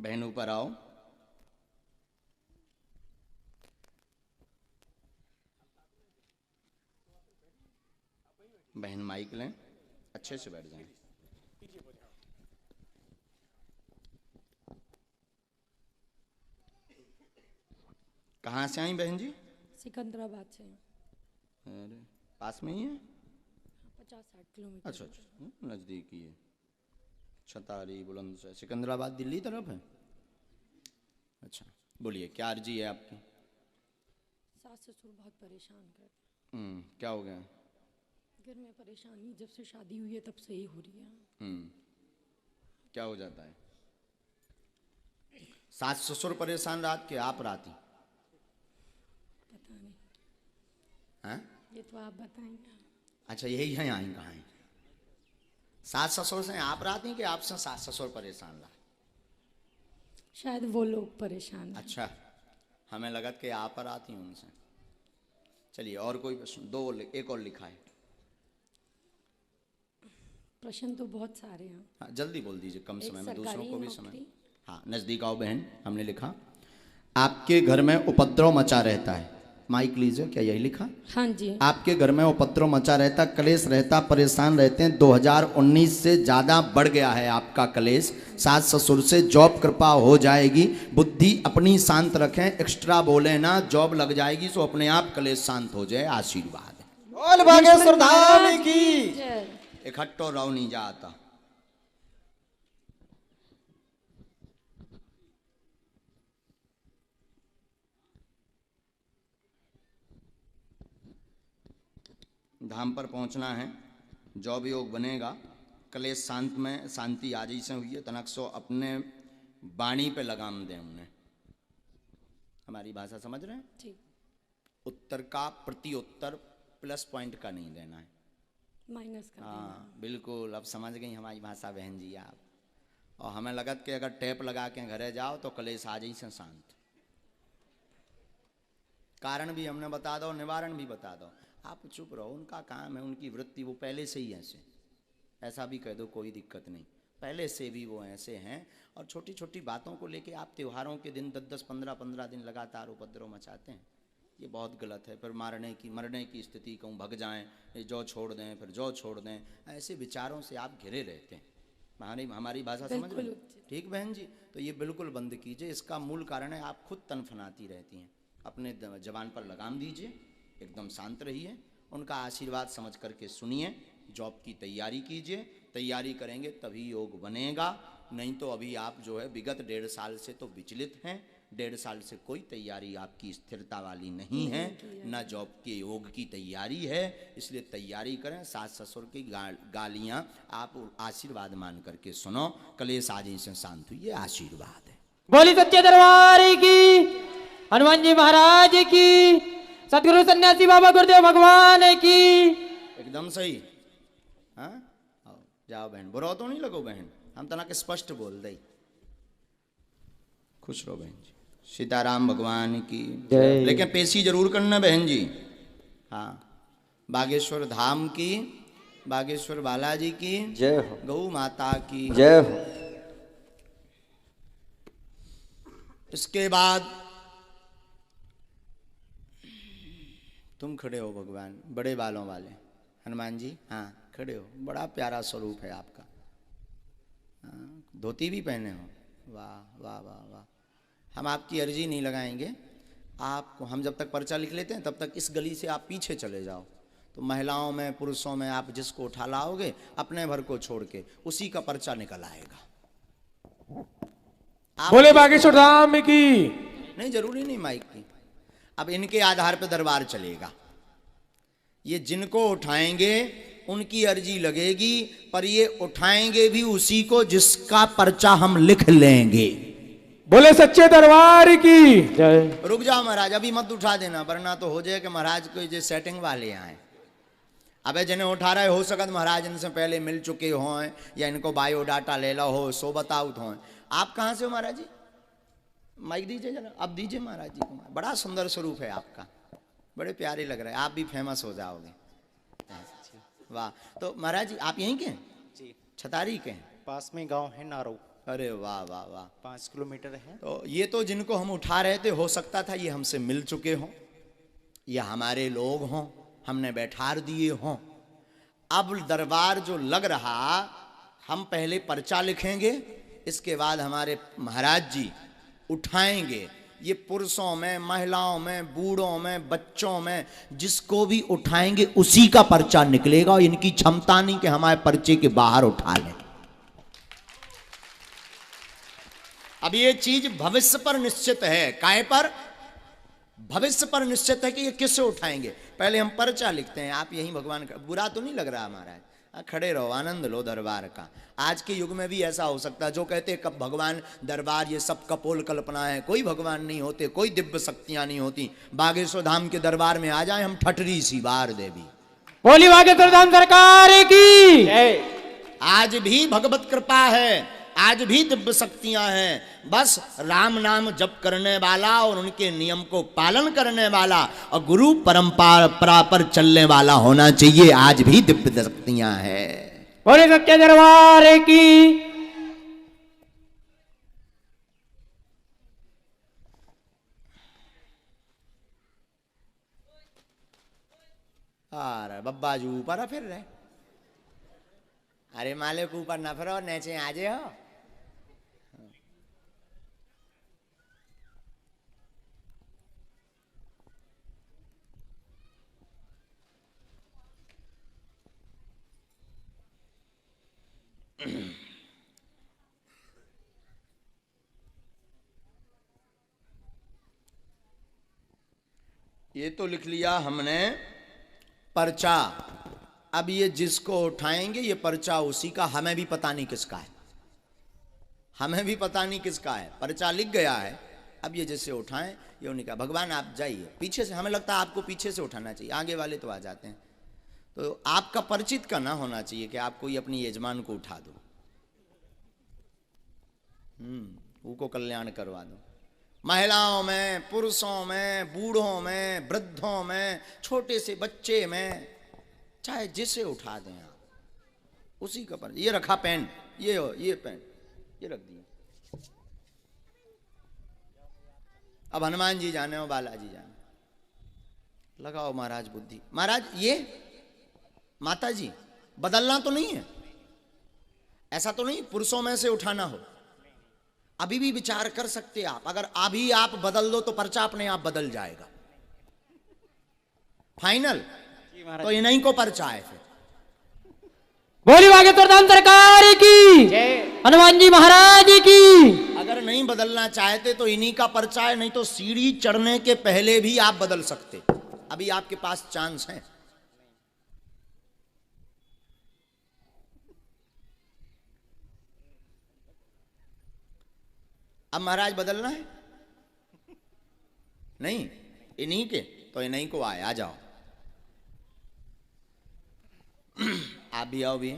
बहन ऊपर आओ। बहन माइक लें, अच्छे से बैठ जाएं। कहाँ से आई बहन जी? सिकंदराबाद से। अरे पास में ही है? 50-60 किलोमीटर। अच्छा अच्छा, नज़दीक ही है। छतारी बुलंदशहर सिकंदराबाद दिल्ली तरफ है। अच्छा, बोलिए क्या अर्जी है आपकी? सास ससुर बहुत परेशान करते हैं। क्या हो गया? घर में परेशानी जब से शादी हुई है तब से ही हो रही है। क्या हो जाता है? सास ससुर परेशान रात के, आप राती? पता नहीं, हैं? ये तो आप बताएंगे। अच्छा, यही है यहाँ कहाँ है? सास ससुर से आप राती कि आपसे सास ससुर परेशान रहा? शायद वो लोग परेशान हैं। अच्छा, हमें लगा कि आप पर आती हैं उनसे। चलिए, और कोई प्रश्न? एक और लिखा है। प्रश्न तो बहुत सारे हैं। हाँ, जल्दी बोल दीजिए, कम समय में दूसरों को भी समय। नौकरी। हाँ, नजदीक आओ बहन। हमने लिखा आपके घर में उपद्रव मचा रहता है। माइक लीजिए। क्या यही लिखा? हाँ जी। आपके घर में उपद्रव मचा रहता, कलेश रहता, परेशान रहते हैं। 2019 से ज़्यादा बढ़ गया है आपका कलेश। सास ससुर से जॉब कृपा हो जाएगी। बुद्धि अपनी शांत रखें, एक्स्ट्रा बोले ना, जॉब लग जाएगी तो अपने आप कलेश शांत हो जाए। आशीर्वाद है। बोल बागेश्वर धाम की। इकट्ठो रहो नहीं जाता। धाम पर पहुंचना है, जॉब योग बनेगा, कलेश शांत में शांति आजी से हुई है। तनक सो अपने वाणी पे लगाम दें उन्हें। हमारी भाषा समझ रहे हैं? ठीक। उत्तर का प्रति उत्तर प्लस पॉइंट का नहीं देना है, माइनस का। हाँ बिल्कुल। अब समझ गई हमारी भाषा बहन जी आप। और हमें लगत कि अगर टेप लगा के घरे जाओ तो कलेश आ जाई से शांत। कारण भी हमने बता दो, निवारण भी बता दो। आप चुप रहो, उनका काम है, उनकी वृत्ति, वो पहले से ही ऐसे। ऐसा भी कह दो, कोई दिक्कत नहीं, पहले से भी वो ऐसे हैं। और छोटी छोटी बातों को लेके आप त्योहारों के दिन 10-10, 15-15 दिन लगातार उपद्रव मचाते हैं। ये बहुत गलत है। फिर मरने की स्थिति, कहूँ भग जाएं, ये जो छोड़ दें, फिर जो छोड़ दें, ऐसे विचारों से आप घिरे रहते हैं। हमारी भाषा समझ रहे हैं? ठीक बहन जी, तो ये बिल्कुल बंद कीजिए। इसका मूल कारण है आप खुद तनफनाती रहती हैं। अपने जबान पर लगाम दीजिए, एकदम शांत रहिए, उनका आशीर्वाद समझ करके सुनिए। जॉब की तैयारी कीजिए, तैयारी करेंगे तभी योग बनेगा। नहीं तो अभी आप जो है विगत 1.5 साल से तो विचलित हैं। 1.5 साल से कोई तैयारी आपकी स्थिरता वाली नहीं है, न जॉब के योग की तैयारी है। इसलिए तैयारी करें। सास ससुर की गालियाँ आप आशीर्वाद मान करके सुनो। कलेश आज से शांत हुई, ये आशीर्वाद है। बोली सच्चे दरबार की, हनुमान जी महाराज की, सतगुरु सन्यासी बाबा गुरुदेव भगवान की। एकदम सही। हाँ, जाओ बहन, बुरा तो नहीं लगो बहन, हम तना के स्पष्ट बोल दे। खुश रहो बहन जी। सीताराम भगवान की जय। लेकिन पेशी जरूर करना बहन जी। हाँ, बागेश्वर धाम की, बागेश्वर बालाजी की जय हो, गौ माता की जय हो। इसके बाद तुम खड़े हो भगवान, बड़े बालों वाले हनुमान जी। हाँ खड़े हो, बड़ा प्यारा स्वरूप है आपका। हाँ, धोती भी पहने हो, वाह वाह वाह वाह। हम आपकी अर्जी नहीं लगाएंगे आपको। हम जब तक पर्चा लिख लेते हैं तब तक इस गली से आप पीछे चले जाओ, तो महिलाओं में पुरुषों में आप जिसको उठा लाओगे अपने भर को छोड़ के, उसी का पर्चा निकल आएगा। बोले बागेश्वर धाम की। नहीं, जरूरी नहीं माइक की। अब इनके आधार पर दरबार चलेगा। ये जिनको उठाएंगे उनकी अर्जी लगेगी, पर ये उठाएंगे भी उसी को जिसका पर्चा हम लिख लेंगे। बोले सच्चे दरबार की जय। रुक जाओ महाराज, अभी मत उठा देना, वरना तो हो जाए कि महाराज कोई जो सेटिंग वाले आए। अबे जिन्हें उठा रहे हो सकत महाराज इनसे पहले मिल चुके हों, या इनको बायोडाटा ले लो हो, सो बताओ हो। आप कहाँ से हो महाराज जी? माइक दीजिए जरा, अब दीजिए महाराज जी को। बड़ा सुंदर स्वरूप है आपका, बड़े प्यारे लग रहे हैं। आप भी फेमस हो जाओगे। वाह। तो महाराज जी आप यहीं के हैं? जी, छतारी के हैं? पास में गांव है नारो। अरे वाह वाह वाह। 5 किलोमीटर है। तो ये तो जिनको हम उठा रहे थे, हो सकता था ये हमसे मिल चुके हों, या हमारे लोग हों, हमने बैठार दिए हों। अब दरबार जो लग रहा, हम पहले पर्चा लिखेंगे, इसके बाद हमारे महाराज जी उठाएंगे। ये पुरुषों में, महिलाओं में, बूढ़ों में, बच्चों में, जिसको भी उठाएंगे उसी का पर्चा निकलेगा। और इनकी क्षमता नहीं कि हमारे पर्चे के बाहर उठा लें। अब ये चीज भविष्य पर निश्चित है। काय पर? भविष्य पर निश्चित है कि ये किससे उठाएंगे। पहले हम पर्चा लिखते हैं। आप यही भगवान का, बुरा तो नहीं लग रहा महाराज? खड़े रहो, आनंद लो दरबार का। आज के युग में भी ऐसा हो सकता है, जो कहते हैं कब भगवान दरबार, ये सब कपोल कल्पना है, कोई भगवान नहीं होते, कोई दिव्य शक्तियां नहीं होती। बागेश्वर धाम के दरबार में आ जाए हम, ठटरी सी बार देवी। बोली बागेश्वर धाम सरकार की। आज भी भगवत कृपा है, आज भी दिव्य शक्तियां हैं। बस राम नाम जप करने वाला और उनके नियम को पालन करने वाला और गुरु परंपरा पर चलने वाला होना चाहिए। आज भी दिव्य शक्तियां हैं। बोले सच्चे दरबार की। अरे बब्बा जी ऊपर फिर रहे। अरे मालिक ऊपर ना फिरो, नीचे आ जाओ। ये तो लिख लिया हमने पर्चा। अब ये जिसको उठाएंगे ये पर्चा उसी का, हमें भी पता नहीं किसका है, हमें भी पता नहीं किसका है। पर्चा लिख गया है। अब ये जिससे उठाएं ये उन्हीं का। भगवान आप जाइए पीछे से, हमें लगता है आपको पीछे से उठाना चाहिए, आगे वाले तो आ जाते हैं। तो आपका परिचित का ना होना चाहिए कि आप कोई अपनी यजमान को उठा दो, उनको कल्याण करवा दो। महिलाओं में, पुरुषों में, बूढ़ों में, वृद्धों में, छोटे से बच्चे में, चाहे जिसे उठा दें आप, उसी का पर। ये रखा पेन, ये पेन ये रख दिया। अब हनुमान जी जाने और बालाजी जाने। लगाओ महाराज बुद्धि। महाराज ये माता जी बदलना तो नहीं है, ऐसा तो नहीं पुरुषों में से उठाना हो। अभी भी विचार कर सकते आप, अगर अभी आप बदल दो तो पर्चा अपने आप बदल जाएगा। फाइनल तो इन्हीं को पर्चा है फिर। बोली बागेश्वर धाम सरकार की। हनुमान जी महाराज की। अगर नहीं बदलना चाहते तो इन्हीं का पर्चा है, नहीं तो सीढ़ी चढ़ने के पहले भी आप बदल सकते। अभी आपके पास चांस है। अब महाराज बदलना है नहीं, इन्हीं के तो इन्हीं को आए। आ जाओ, आप भी आओ भी।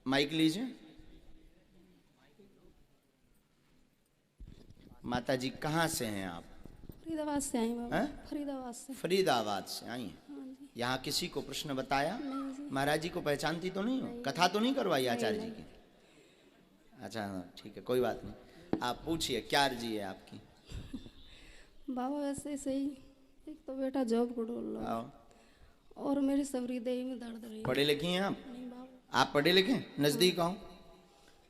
माइक लीजिए। माता जी कहाँ से हैं आप? फरीदाबाद से आई बाबा। हैं? फरीदाबाद से। फरीदाबाद से आई हैं। यहाँ किसी को प्रश्न बताया? महाराज जी को पहचानती तो नहीं हो? कथा तो नहीं करवाई आचार्य जी की? अच्छा हाँ ठीक है, कोई बात नहीं। आप पूछिए क्या अर्जी है आपकी? बाबा वैसे सही, एक तो बेटा जॉब को ढूंढ लो आओ। और मेरी हृदय में दर्द रही। पढ़े लिखे हैं आप? नहीं बाबा। आप पढ़े लिखे? नजदीक आओ।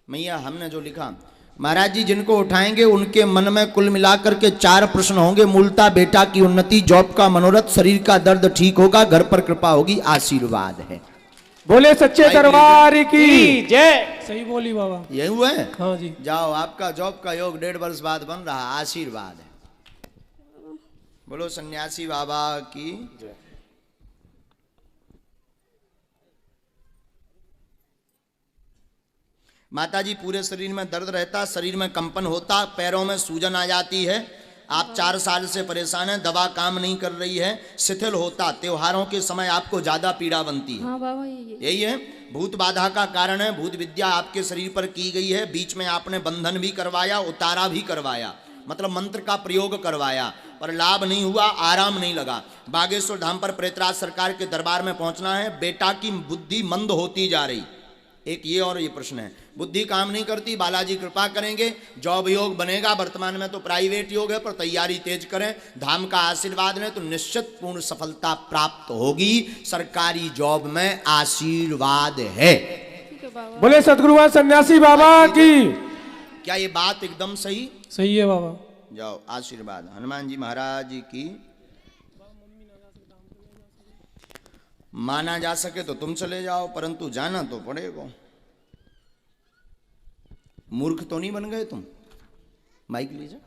मैया हमने जो लिखा, महाराज जी जिनको उठाएंगे उनके मन में कुल मिलाकर के 4 प्रश्न होंगे। मूलता बेटा की उन्नति, जॉब का मनोरथ, शरीर का दर्द ठीक होगा, घर पर कृपा होगी, आशीर्वाद है। बोले सच्चे दरबार की जय। सही बोली बाबा। यही हुआ है? हाँ जी। जाओ, आपका जॉब का योग 1.5 वर्ष बाद बन रहा, आशीर्वाद है। बोलो सन्यासी बाबा की। माताजी पूरे शरीर में दर्द रहता, शरीर में कंपन होता, पैरों में सूजन आ जाती है। आप 4 साल से परेशान हैं, दवा काम नहीं कर रही है, शिथिल होता, त्योहारों के समय आपको ज्यादा पीड़ा बनती है। हाँ बाबा यही है। भूत बाधा का कारण है, भूत विद्या आपके शरीर पर की गई है। बीच में आपने बंधन भी करवाया, उतारा भी करवाया। मतलब मंत्र का प्रयोग करवाया, पर लाभ नहीं हुआ, आराम नहीं लगा। बागेश्वर धाम पर प्रेतराज सरकार के दरबार में पहुंचना है। बेटा की बुद्धि मंद होती जा रही, एक ये और ये प्रश्न है, बुद्धि काम नहीं करती, बालाजी कृपा करेंगे, जॉब योग बनेगा। वर्तमान में तो प्राइवेट योग है, पर तैयारी तेज करें, धाम का आशीर्वाद लें तो निश्चित पूर्ण सफलता प्राप्त होगी। सरकारी जॉब में आशीर्वाद है। ठीक है बाबा। बोले सतगुरुवान सन्यासी बाबा की। क्या ये बात एकदम सही? सही है बाबा। जाओ, आशीर्वाद हनुमान जी महाराज की। माना जा सके तो तुम चले जाओ, परंतु जाना तो पड़ेगा। मूर्ख तो नहीं बन गए तुम? माइक लीजिए।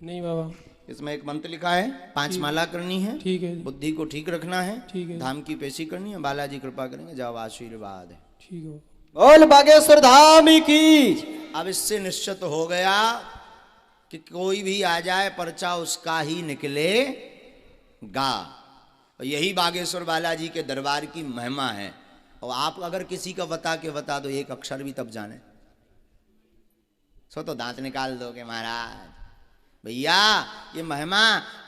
नहीं बाबा। इसमें एक मंत्र लिखा है, 5 माला करनी है, ठीक है। बुद्धि को ठीक रखना है, ठीक है। धाम की पेशी करनी है, बालाजी कृपा करेंगे। जाओ, आशीर्वाद है। ठीक है। बोल बागेश्वर धाम की। अब इससे निश्चित हो गया कि कोई भी आ जाए पर्चा उसका ही निकलेगा। यही बागेश्वर बालाजी के दरबार की महिमा है। और आप अगर किसी का बता दो एक अक्षर भी, तब जाने सो तो दांत निकाल दोगे महाराज। भैया ये महिमा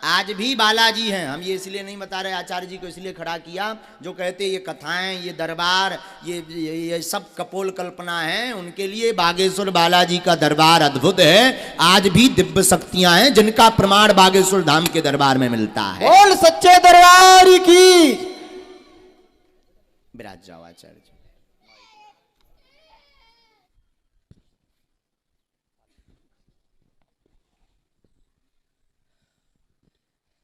आज भी बालाजी हैं। हम ये इसलिए नहीं बता रहे, आचार्य जी को इसलिए खड़ा किया, जो कहते ये कथाएं, ये दरबार, ये सब कपोल कल्पना है, उनके लिए बागेश्वर बालाजी का दरबार अद्भुत है। आज भी दिव्य शक्तियां हैं जिनका प्रमाण बागेश्वर धाम के दरबार में मिलता है। बोल सच्चे दरबार की। विराज जाओ आचार्य जी।